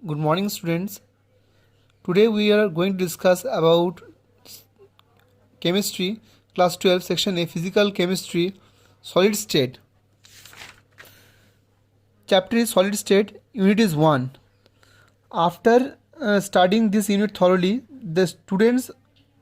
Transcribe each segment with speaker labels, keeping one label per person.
Speaker 1: Good morning, students. Today we are going to discuss about chemistry, class 12, section A, physical chemistry, solid state. Chapter is solid state, unit is 1. After studying this unit thoroughly, the students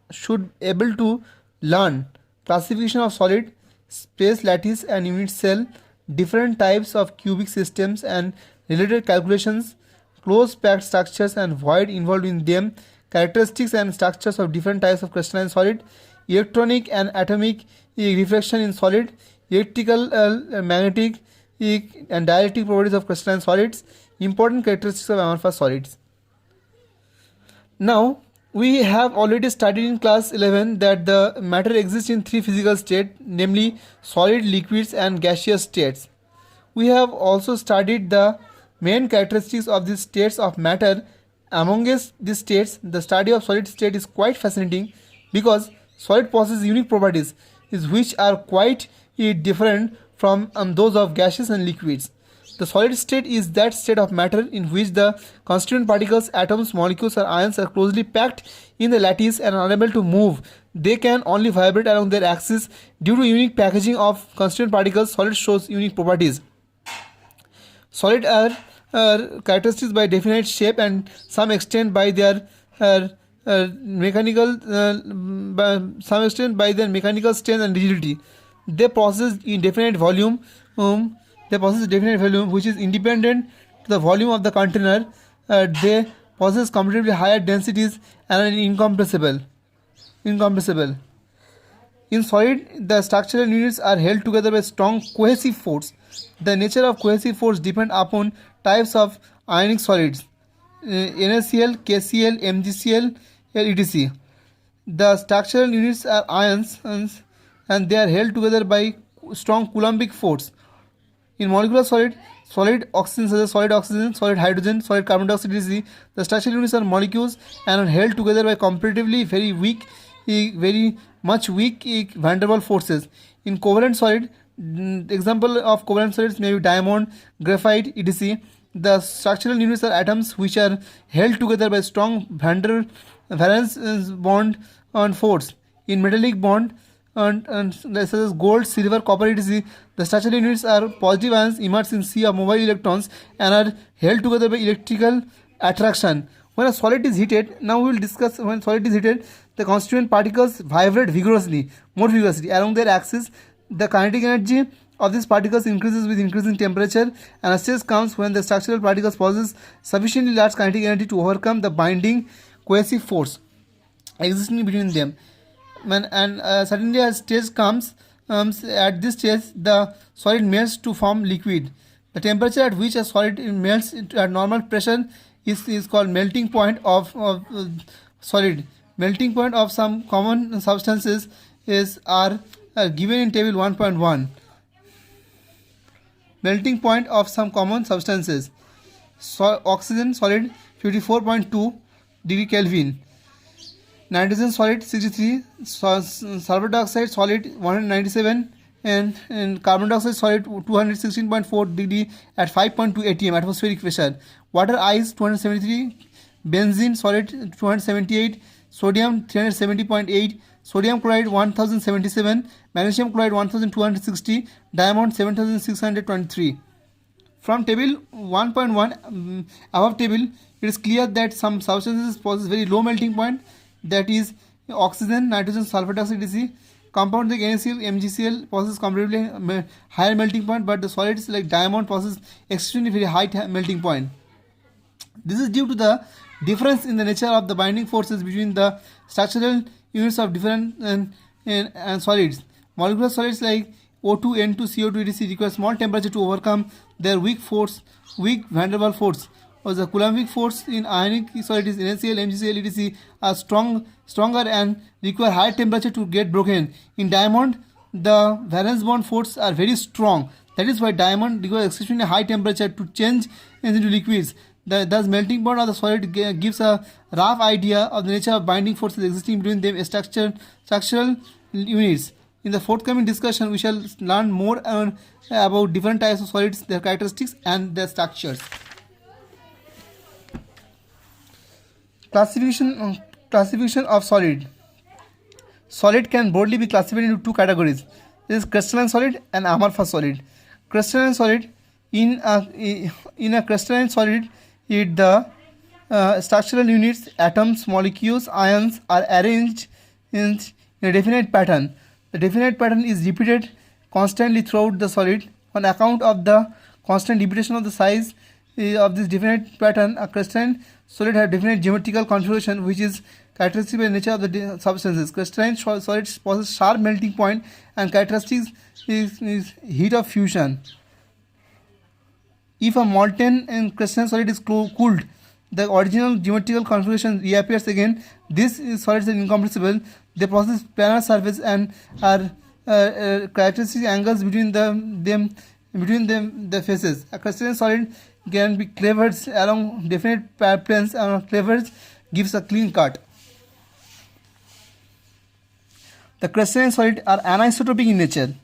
Speaker 1: should able to learn classification of solid, space lattice and unit cell, different types of cubic systems and related calculations, closed packed structures and void involved in them, characteristics and structures of different types of crystalline solid, electronic and atomic refraction in solid, electrical, magnetic and dielectric properties of crystalline solids, important characteristics of amorphous solids. Now, we have already studied in class 11 that the matter exists in three physical states, namely solid, liquids and gaseous states. We have also studied the main characteristics of these states of matter. Amongst these states, the study of solid state is quite fascinating because solid possesses unique properties which are quite different from those of gases and liquids. The solid state is that state of matter in which the constituent particles, atoms, molecules or ions are closely packed in the lattice and are unable to move. They can only vibrate along their axis. Due to unique packaging of constituent particles, solid shows unique properties. Solid are characterized by definite shape and some extent by their mechanical strength and rigidity. They possess indefinite volume. Which is independent to the volume of the container. They possess comparatively higher densities and are incompressible. In solid, the structural units are held together by strong cohesive force. The nature of cohesive force depends upon types of ionic solids, NaCl, KCl, MgCl, etc. The structural units are ions and they are held together by strong Coulombic force. In molecular solid oxygen such as solid oxygen, solid hydrogen, solid carbon dioxide, etc. The structural units are molecules and are held together by comparatively very much weak van der Waals forces. In covalent solid, example of covalent solids may be diamond, graphite, etc. The structural units are atoms which are held together by strong valence bond on force. In metallic bond and such as gold, silver, copper, etc. The structural units are positive ions immersed in sea of mobile electrons and are held together by electrical attraction. When a solid is heated, now we will discuss when solid is heated, the constituent particles vibrate more vigorously along their axis. The kinetic energy of these particles increases with increasing temperature, and a stage comes when the structural particles possess sufficiently large kinetic energy to overcome the binding cohesive force existing between them. Suddenly a stage comes. At this stage, the solid melts to form liquid. The temperature at which a solid melts at normal pressure is called melting point of solid. Melting point of some common substances are given in table 1.1. Melting point of some common substances. Oxygen solid 54.2 degree Kelvin. Nitrogen solid 63, sulfur dioxide solid 197, and carbon dioxide solid 216.4 degree at 5.2 atm atmospheric pressure. Water ice 273, benzene solid 278, sodium 370.8, sodium chloride 1077, magnesium chloride 1260, diamond 7623. From table 1.1 above table, it is clear that some substances possess very low melting point, that is oxygen, nitrogen, sulfur dioxide, etc. Compounds like NaCl, MgCl possess comparatively higher melting point, but the solids like diamond possess extremely very high melting point. This is due to the difference in the nature of the binding forces between the structural units of different and solids. Molecular solids like O2, N2, CO2, etc. require small temperature to overcome their weak van der Waals force. Or the Coulombic force in ionic solids NaCl, MgCl, etc. are stronger and require higher temperature to get broken. In diamond, the valence bond forces are very strong. That is why diamond requires extremely high temperature to change into liquids. Thus, melting point of the solid gives a rough idea of the nature of binding forces existing between them structural units. In the forthcoming discussion, we shall learn more about different types of solids, their characteristics and their structures. Classification of solid. Solid can broadly be classified into two categories. This is crystalline solid and amorphous solid. Crystalline solid, in a crystalline solid, the structural units, atoms, molecules, ions are arranged in a definite pattern. The definite pattern is repeated constantly throughout the solid. On account of the constant repetition of the size of this definite pattern, a crystalline solid has definite geometrical configuration, which is characteristic by the nature of the substances. Crystalline solids possess sharp melting point and characteristics is heat of fusion. If a molten and crystalline solid is cooled, the original geometrical configuration reappears again. These solids are incompressible. They possess planar surface and are characteristic angles between the faces. A crystalline solid can be cleavered along definite planes, and cleavage gives a clean cut. The crystalline solids are anisotropic in nature.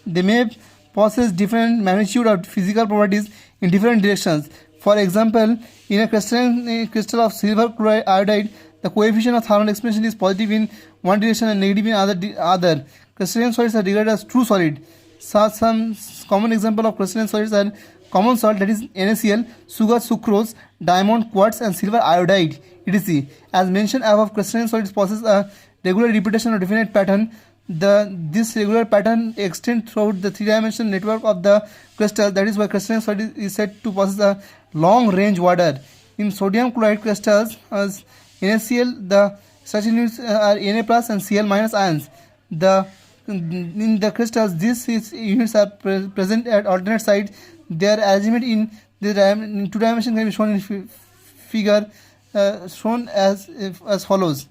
Speaker 1: They may possess different magnitude of physical properties in different directions. For example, in a crystal of silver chloride iodide, the coefficient of thermal expansion is positive in one direction and negative in other. Crystalline solids are regarded as true solid. Some common example of crystalline solids are common salt, that is NaCl, sugar, sucrose, diamond, quartz, and silver iodide, etc. As mentioned above, crystalline solids possess a regular repetition of definite pattern. This regular pattern extends throughout the three-dimensional network of the crystal. That is why crystalline solid is said to possess a long-range water. In sodium chloride crystals, as NaCl, the structural units are Na plus and Cl minus ions. In the crystals, these units are present at alternate sides. Their arrangement in two dimensions can be shown in figure shown as follows.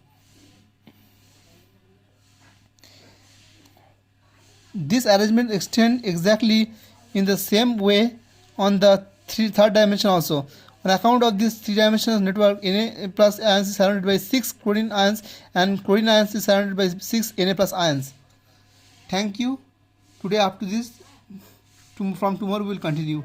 Speaker 1: This arrangement extends exactly in the same way on the third dimension also. On account of this three-dimensional network, Na plus ions is surrounded by 6 chlorine ions, and chlorine ions is surrounded by 6 Na plus ions. Thank you. Today up to this. From tomorrow we will continue.